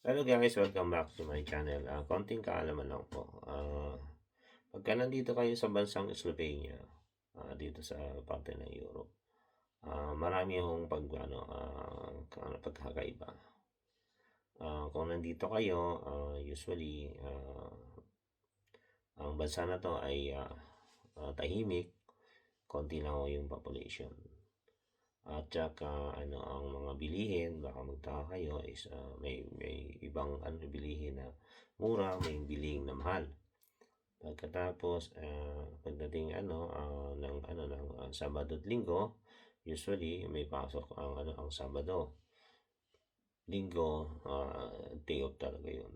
Hello guys, welcome back to my channel. Konting kaalaman lang po. Pagka nandito kayo sa bansang Slovenia, dito sa parte ng Europe, marami yung pagkakaiba. Kung nandito kayo, usually, ang bansa na to ay tahimik, konti lang yung population. At saka ang mga bilihin, baka magtaka kayo is may ibang bilihin na mura, may bilihin na mahal. Pagkatapos pagdating ng Sabado at Linggo, usually may pasok ang Sabado. Linggo, day off talaga 'yun.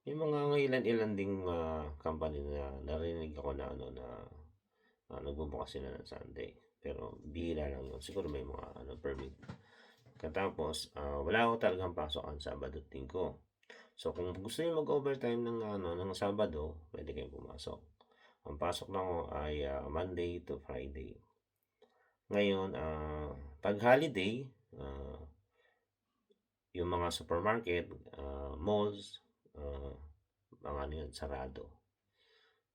May mga ilan-ilan ding company na narinig ako na nagbubukas sila ng Sunday. Pero bihira lang yun. Siguro may mga permit. Katapos, wala ako talagang pasok ang Sabado at Linggo. So kung gusto niyo mag-overtime ng Sabado, pwede kayong pumasok. Ang pasok lang ko ay Monday to Friday. Ngayon, pag holiday, yung mga supermarket, malls, mga sarado.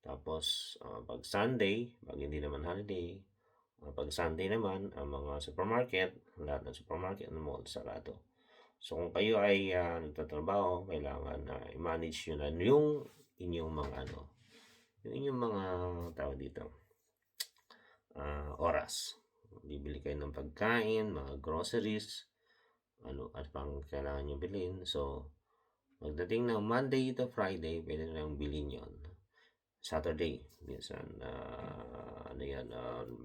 Tapos, pag Sunday, pag hindi naman holiday, pag Sunday naman, ang mga supermarket, lahat ng supermarket ng mall, sarado. So, kung kayo ay nagtatrabaho, kailangan i-manage nyo na yung inyong mga tawag dito, oras. Bibili kayo ng pagkain, mga groceries, at pang kailangan nyo bilhin. So, magdating ng Monday to Friday, pwede nang bilhin yon. Saturday, minsan,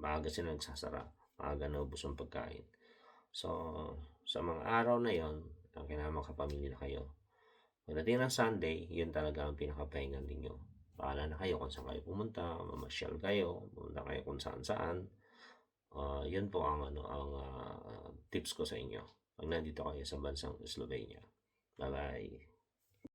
maaga sila nagsasara, maaga na ubos ang pagkain. So, sa mga araw na yon, kailangan makapamili na kayo. Pagdating ng Sunday, yun talaga ang pinakapahingan ninyo. Bahala na kayo kung saan kayo pumunta, mamasyal kayo, pumunta kayo kung saan-saan. Yun po ang tips ko sa inyo pag nandito kayo sa bansang Slovenia. Bye-bye.